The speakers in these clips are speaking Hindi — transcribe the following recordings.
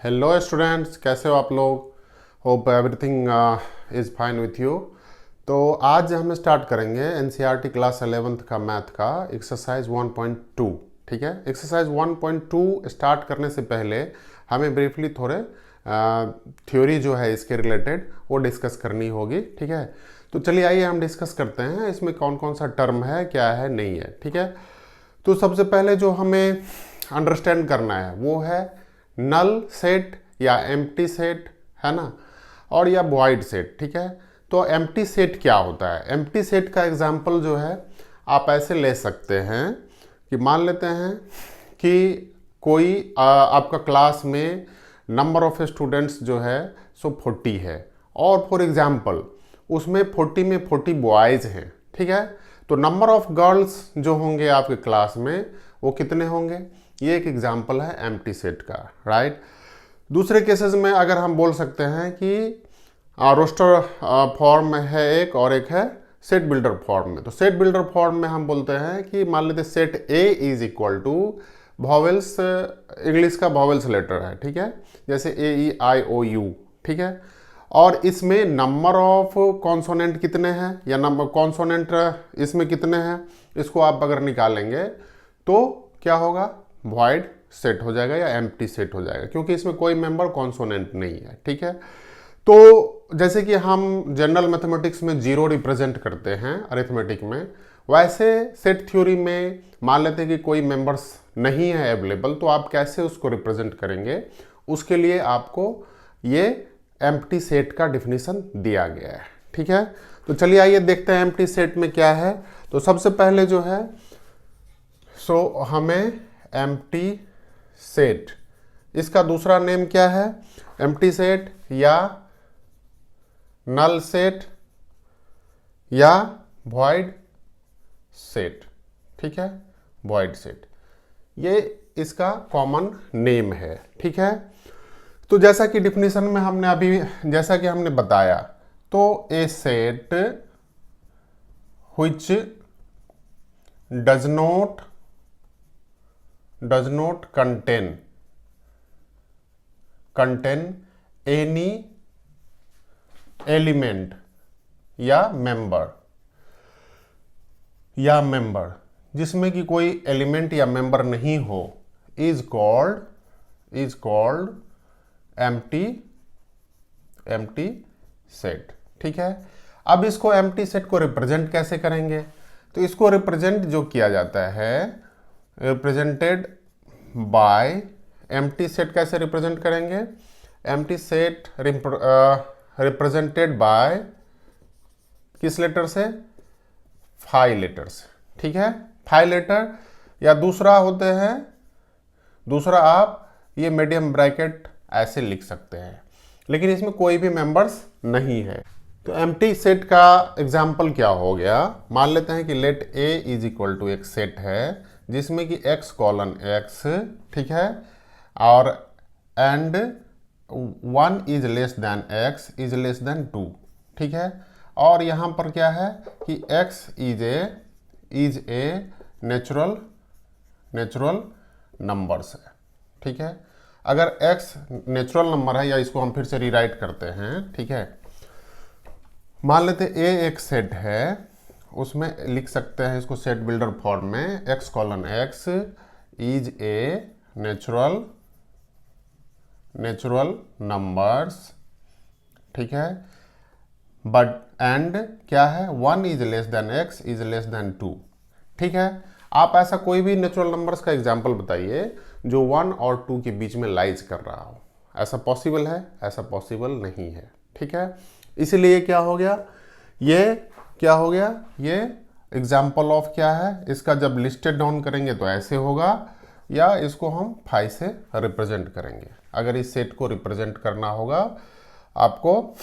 हेलो स्टूडेंट्स, कैसे हो आप लोग। Hope everything is fine with you. तो आज हम स्टार्ट करेंगे एनसीईआरटी क्लास 11th का मैथ का एक्सरसाइज 1.2। ठीक है, एक्सरसाइज 1.2 स्टार्ट करने से पहले हमें ब्रीफली थोड़े थ्योरी जो है इसके रिलेटेड वो डिस्कस करनी होगी। ठीक है, तो चलिए आइए हम डिस्कस करते हैं इसमें कौन कौन सा टर्म है, क्या है, नहीं है। ठीक है, तो सबसे पहले जो हमें अंडरस्टैंड करना है वो है नल सेट या एम्प्टी सेट, है ना, और या वॉइड सेट। ठीक है, तो एम्प्टी सेट क्या होता है। एम्प्टी सेट का एग्जांपल जो है आप ऐसे ले सकते हैं कि मान लेते हैं कि कोई आपका क्लास में नंबर ऑफ स्टूडेंट्स जो है सो 40 है, और फॉर एग्जांपल उसमें 40 में 40 बॉयज़ हैं। ठीक है, तो नंबर ऑफ गर्ल्स जो होंगे आपके क्लास में वो कितने होंगे। ये एक एग्जांपल है एम्प्टी सेट का, राइट। दूसरे केसेस में अगर हम बोल सकते हैं कि रोस्टर फॉर्म है एक, और एक है सेट बिल्डर फॉर्म में। तो सेट बिल्डर फॉर्म में हम बोलते हैं कि मान लेते set A is equal to vowels, English का वॉवेल्स लेटर है। ठीक है, जैसे ए ई आई ओ यू। ठीक है, और इसमें नंबर ऑफ कॉन्सोनेंट कितने हैं या नंबर कॉन्सोनेंट इसमें कितने हैं, इसको आप अगर निकालेंगे तो क्या होगा, वॉइड सेट हो जाएगा या एम्प्टी सेट हो जाएगा, क्योंकि इसमें कोई मेंबर कॉन्सोनेंट नहीं है। ठीक है, तो जैसे कि हम जनरल मैथमेटिक्स में जीरो रिप्रेजेंट करते हैं अरिथमेटिक में, वैसे सेट थ्योरी में मान लेते हैं कि कोई मेंबर्स नहीं है अवेलेबल, तो आप कैसे उसको रिप्रेजेंट करेंगे, उसके लिए आपको ये एम्प्टी सेट का डिफिनीशन दिया गया है। ठीक है, तो चलिए आइए देखते हैं एम्प्टी सेट में क्या है। तो सबसे पहले जो है सो हमें एम्प्टी सेट, इसका दूसरा नेम क्या है, एम्प्टी सेट या नल सेट या वॉइड सेट। ठीक है, वॉइड सेट ये इसका कॉमन नेम है। ठीक है, तो जैसा कि डिफिनीशन में हमने अभी जैसा कि हमने बताया, तो a set which does not contain any element या मेंबर जिसमें कि कोई एलिमेंट या मेंबर नहीं हो, इज कॉल्ड एम्प्टी सेट। ठीक है, अब इसको एम्प्टी सेट को रिप्रेजेंट कैसे करेंगे, तो इसको रिप्रेजेंट जो किया जाता है, रिप्रेजेंटेड बाय एम्प्टी सेट कैसे रिप्रेजेंट करेंगे, एम्प्टी सेट रिप्रेजेंटेड बाय किस लेटर से, 5 लेटर्स। ठीक है, 5 लेटर, या दूसरा होते हैं, दूसरा आप ये मीडियम ब्रैकेट ऐसे लिख सकते हैं, लेकिन इसमें कोई भी मेंबर्स नहीं है। तो एम्प्टी सेट का एग्जाम्पल क्या हो गया, मान लेते हैं कि let A is equal to एक सेट है जिसमें कि x कॉलन x, ठीक है, और and 1 is less than x is less than 2। ठीक है, और यहाँ पर क्या है कि x is a natural numbers है। ठीक है, अगर x नेचुरल नंबर है, या इसको हम फिर से रीराइट करते हैं। ठीक है, मान लेते a एक सेट है, उसमें लिख सकते हैं इसको सेट बिल्डर फॉर्म में, x colon x is a natural numbers. ठीक है, बट एंड क्या है, 1 is less than x is less than 2। ठीक है, आप ऐसा कोई भी नेचुरल नंबर्स का एग्जांपल बताइए जो 1 और 2 के बीच में लाइज कर रहा हो। ऐसा पॉसिबल है, ऐसा पॉसिबल नहीं है। ठीक है, इसीलिए क्या हो गया, ये एग्जाम्पल ऑफ क्या है, इसका जब लिस्टेड डाउन करेंगे तो ऐसे होगा, या इसको हम 5 से रिप्रेजेंट करेंगे। अगर इस सेट को रिप्रेजेंट करना होगा आपको,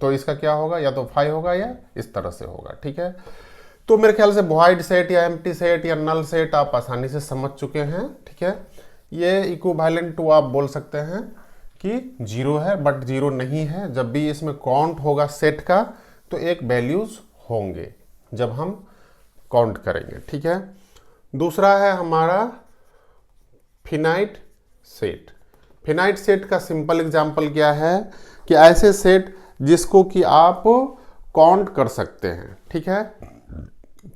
तो इसका क्या होगा, या तो 5 होगा या इस तरह से होगा। ठीक है, तो मेरे ख्याल से वॉइड सेट या एम्प्टी सेट या नल सेट आप आसानी से समझ चुके हैं। ठीक है, ये इक्विवेलेंट टू आप बोल सकते हैं कि 0 है, बट 0 नहीं है। जब भी इसमें काउंट होगा सेट का, तो एक वैल्यूज होंगे जब हम काउंट करेंगे। ठीक है, दूसरा है हमारा फिनाइट सेट। फिनाइट सेट का सिंपल एग्जांपल क्या है कि ऐसे सेट जिसको कि आप काउंट कर सकते हैं, ठीक है।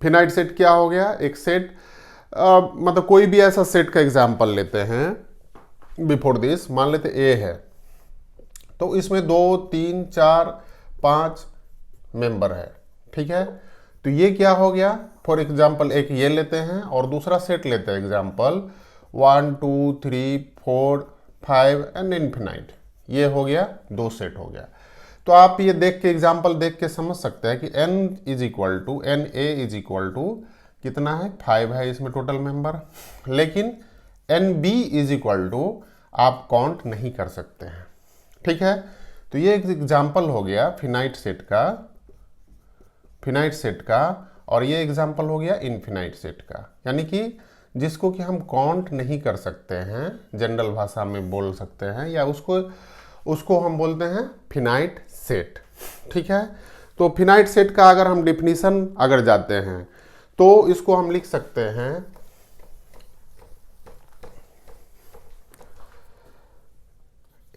फिनाइट सेट क्या हो गया, एक सेट मतलब कोई भी ऐसा सेट का एग्जांपल लेते हैं। बिफोर दिस मान लेते ए है, तो इसमें 2 3 4 5 मेंबर है, ठीक है। तो ये क्या हो गया, फॉर एग्जांपल एक ये लेते हैं और दूसरा सेट लेते हैं एग्जांपल 1 2 3 4 5 एंड इनफिनाइट। ये हो गया, 2 सेट हो गया। तो आप ये देख के एग्जांपल देख के समझ सकते हैं कि n is equal to N A is equal to कितना है, 5 है इसमें टोटल मेंबर। लेकिन N B is equal to आप काउंट नहीं कर सकते हैं, ठीक है। तो ये एक एग्जांपल हो गया फिनाइट सेट का और ये एग्जांपल हो गया इनफिनाइट सेट का, यानी कि जिसको कि हम काउंट नहीं कर सकते हैं, जनरल भाषा में बोल सकते हैं, या उसको हम बोलते हैं फिनाइट सेट, ठीक है। तो फिनाइट सेट का अगर हम डिफिनीशन अगर जाते हैं तो इसको हम लिख सकते हैं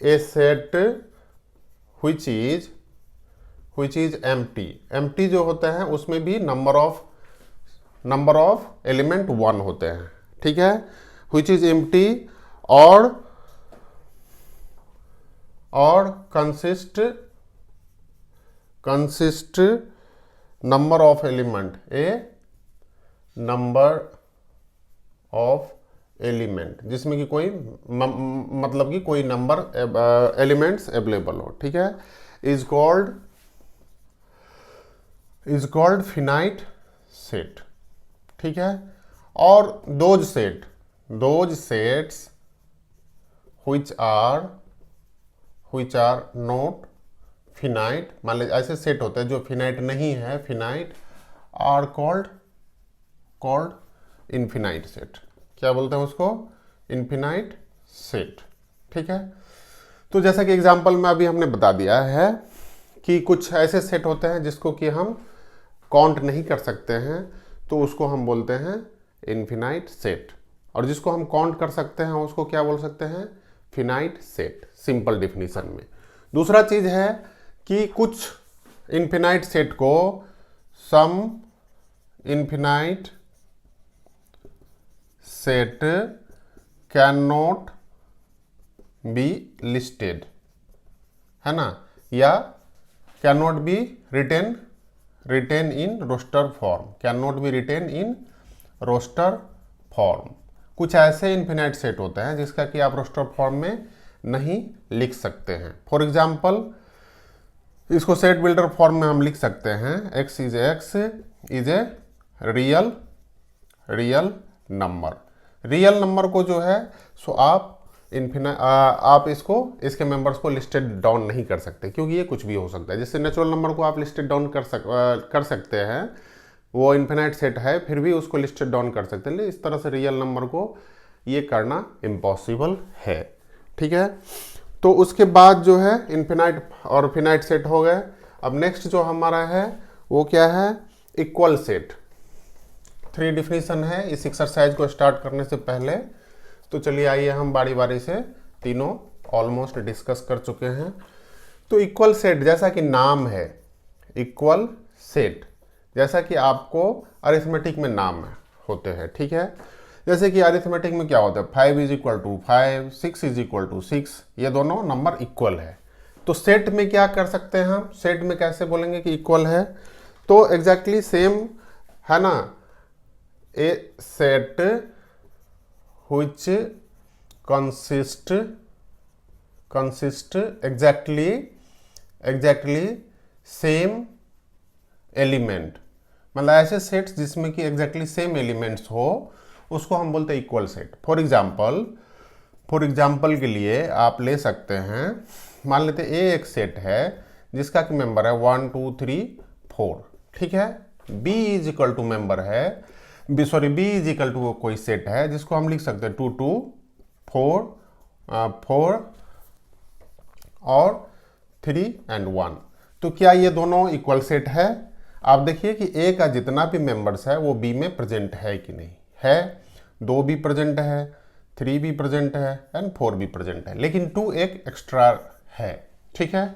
ए सेट which is empty जो होता है उसमें भी नंबर ऑफ एलिमेंट 1 होते हैं, ठीक है। which is empty और consist number of element, A number of element जिसमें कि कोई मतलब कि कोई नंबर एलिमेंट्स अवेलेबल हो, ठीक है, इज कॉल्ड फिनाइट सेट, ठीक है। और those sets which are not finite, मान लीजिए ऐसे सेट होते हैं जो फिनाइट नहीं है, finite are called infinite set. क्या बोलते हैं उसको, इनफिनाइट सेट, ठीक है। तो जैसा कि एग्जांपल में अभी हमने बता दिया है कि कुछ ऐसे सेट होते हैं जिसको कि हम काउंट नहीं कर सकते हैं, तो उसको हम बोलते हैं इनफिनाइट सेट, और जिसको हम काउंट कर सकते हैं उसको क्या बोल सकते हैं, फिनाइट सेट, सिंपल डिफिनीशन में। दूसरा चीज है कि कुछ इनफिनाइट सेट को some infinite set can not be listed, है ना, या can not be written in roster form, can not be written in roster form. कुछ ऐसे इनफिनाइट सेट होते हैं जिसका कि आप रोस्टर फॉर्म में नहीं लिख सकते हैं। फॉर एग्जाम्पल इसको सेट बिल्डर फॉर्म में हम लिख सकते हैं x is a real number को जो है सो आप इसके मेंबर्स को लिस्टेड डाउन नहीं कर सकते, क्योंकि ये कुछ भी हो सकता है। जैसे नेचुरल नंबर को आप लिस्टेड डाउन कर सकते हैं, वो इन्फिनाइट सेट है फिर भी उसको लिस्टेड डाउन कर सकते हैं, लेकिन इस तरह से रियल नंबर को ये करना इम्पॉसिबल है, ठीक है। तो उसके बाद जो है इन्फिनाइट और फिनाइट सेट हो गए। अब नेक्स्ट जो हमारा है वो क्या है, इक्वल सेट। 3 डिफिनीशन है इस एक्सरसाइज को स्टार्ट करने से पहले, तो चलिए आइए हम बारी बारी से तीनों ऑलमोस्ट डिस्कस कर चुके हैं। तो इक्वल सेट जैसा कि नाम है, इक्वल सेट जैसा कि आपको अरिथमेटिक में नाम होते हैं, ठीक है। जैसे कि अरिथमेटिक में क्या होता है, 5 is equal to 5, 6 is equal to 6, ये दोनों नंबर इक्वल है। तो सेट में क्या कर सकते हैं हम, सेट में कैसे बोलेंगे कि इक्वल है, तो एग्जैक्टली सेम है ना, a set which consist exactly same element, मतलब ऐसे सेट्स जिसमें कि एग्जैक्टली सेम एलिमेंट्स हो उसको हम बोलते हैं इक्वल सेट। फॉर एग्जाम्पल के लिए आप ले सकते हैं, मान लेते हैं ए एक सेट है जिसका कि मेंबर है 1 2 3 4, ठीक है। B is equal to member है, बी इज इक्वल टू कोई सेट है जिसको हम लिख सकते हैं 2 2 4 और 3 एंड 1। तो क्या ये दोनों इक्वल सेट है? आप देखिए कि ए का जितना भी मेंबर्स है वो बी में प्रेजेंट है कि नहीं है। 2 भी प्रेजेंट है, 3 भी प्रेजेंट है एंड 4 भी प्रेजेंट है, लेकिन 2 एक एक्स्ट्रा है। ठीक है,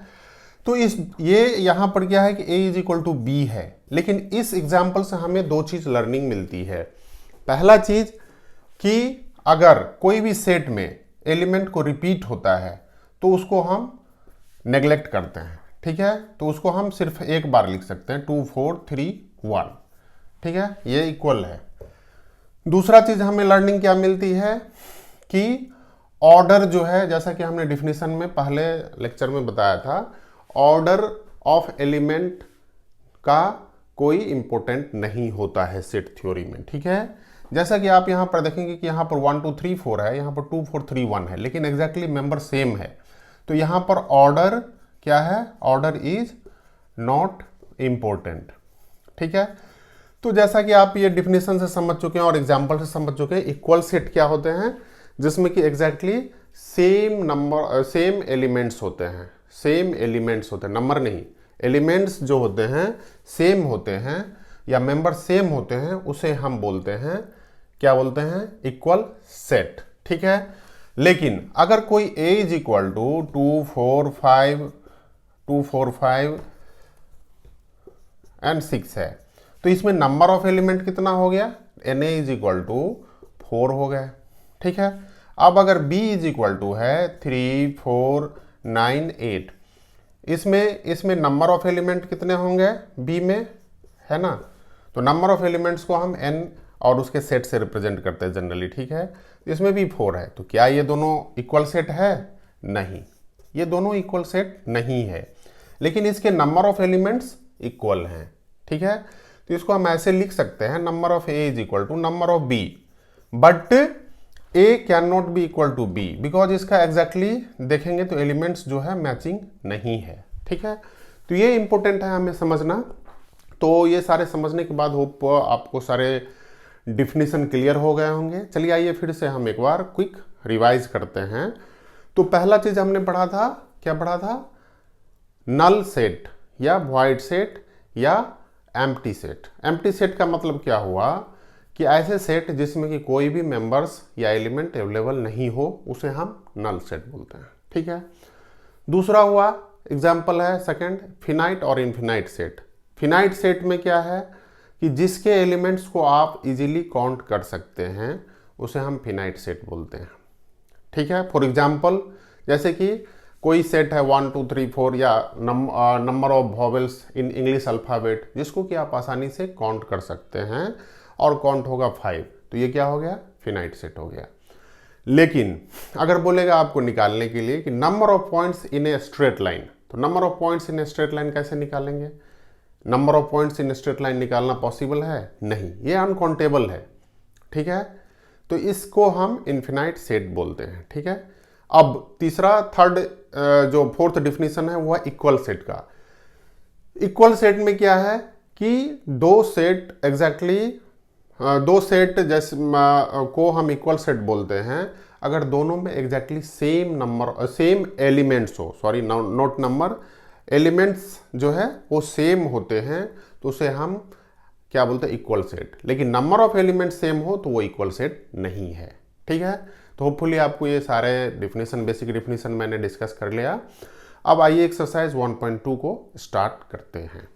तो ये यहां पर क्या है कि a is equal to B है, लेकिन इस एग्जाम्पल से हमें दो चीज लर्निंग मिलती है। पहला चीज कि अगर कोई भी सेट में एलिमेंट को रिपीट होता है तो उसको हम नेग्लेक्ट करते हैं। ठीक है, तो उसको हम सिर्फ एक बार लिख सकते हैं 2 4 3 1। ठीक है, ये इक्वल है। दूसरा चीज हमें लर्निंग क्या मिलती है कि ऑर्डर जो है, जैसा कि हमने डिफिनीशन में पहले लेक्चर में बताया था, ऑर्डर ऑफ एलिमेंट का कोई इंपॉर्टेंट नहीं होता है सेट थ्योरी में। ठीक है, जैसा कि आप यहां पर देखेंगे कि यहां पर 1 2 3 4 है, यहां पर 2 4 3 1 है, लेकिन एग्जैक्टली मेंबर सेम है। तो यहां पर ऑर्डर क्या है, ऑर्डर इज नॉट इंपॉर्टेंट। ठीक है, तो जैसा कि आप ये डिफिनेशन से समझ चुके हैं और एग्जांपल से समझ चुके हैं, इक्वल सेट क्या होते हैं, जिसमें कि exactly same number same elements होते हैं। सेम एलिमेंट्स होते हैं, नंबर नहीं, एलिमेंट्स जो होते हैं सेम होते हैं या मेंबर सेम होते हैं, उसे हम बोलते हैं, क्या बोलते हैं, इक्वल सेट। ठीक है, लेकिन अगर कोई a is equal to 2 4 5 and 6 है, तो इसमें नंबर ऑफ एलिमेंट कितना हो गया, na इज इक्वल टू 4 हो गया। ठीक है, अब अगर b इज इक्वल टू है 3 4 9 8, इसमें नंबर ऑफ एलिमेंट कितने होंगे b में, है ना। तो नंबर ऑफ एलिमेंट्स को हम n और उसके सेट से रिप्रेजेंट करते हैं जनरली। ठीक है, इसमें भी 4 है, तो क्या ये दोनों इक्वल सेट है, नहीं, ये दोनों इक्वल सेट नहीं है, लेकिन इसके नंबर ऑफ एलिमेंट्स इक्वल हैं। ठीक है, तो इसको हम ऐसे लिख सकते हैं, number of a is equal to number of b, but a can not be equal to b, because इसका एग्जैक्टली देखेंगे तो एलिमेंट्स जो है मैचिंग नहीं है। ठीक है, तो ये इंपॉर्टेंट है हमें समझना। तो ये सारे समझने के बाद होप आपको सारे डिफिनीशन क्लियर हो गए होंगे। चलिए आइए फिर से हम एक बार क्विक रिवाइज करते हैं। तो पहला चीज हमने पढ़ा था, क्या पढ़ा था, नल सेट या वॉइड सेट या एम्प्टी सेट। एम्प्टी सेट का मतलब क्या हुआ कि ऐसे सेट जिसमें कि कोई भी मेंबर्स या एलिमेंट अवेलेबल नहीं हो, उसे हम नल सेट बोलते हैं। ठीक है, दूसरा हुआ एग्जाम्पल है सेकंड, फिनाइट और इनफिनाइट सेट। फिनाइट सेट में क्या है कि जिसके एलिमेंट्स को आप इजीली काउंट कर सकते हैं, उसे हम फिनाइट सेट बोलते हैं। ठीक है, फॉर एग्जाम्पल जैसे कि कोई सेट है 1 2 3 4 या number of vowels in English alphabet, जिसको कि आप आसानी से काउंट कर सकते हैं और काउंट होगा 5, तो ये क्या हो गया, फिनाइट सेट हो गया। लेकिन अगर बोलेगा आपको निकालने के लिए कि number of points in a straight line, तो number of points in a straight line कैसे निकालेंगे, number of points in straight line निकालना पॉसिबल है, नहीं, ये अनकाउंटेबल है। ठीक है, तो इसको हम इनफिनाइट सेट बोलते हैं। ठीक है, अब तीसरा थर्ड जो फोर्थ डिफिनीशन है वो है इक्वल सेट का। इक्वल सेट में क्या है कि दो सेट दो सेट जैसे को हम इक्वल सेट बोलते हैं अगर दोनों में exactly same number same elements हो, सॉरी नॉट नंबर, एलिमेंट्स जो है वो सेम होते हैं, तो उसे हम क्या बोलते हैं, इक्वल सेट। लेकिन नंबर ऑफ एलिमेंट सेम हो तो वो इक्वल सेट नहीं है। ठीक है, तो होपफुली आपको ये सारे डिफिनीशन, बेसिक डिफिनीशन मैंने डिस्कस कर लिया। अब आइए एक्सरसाइज 1.2 को स्टार्ट करते हैं।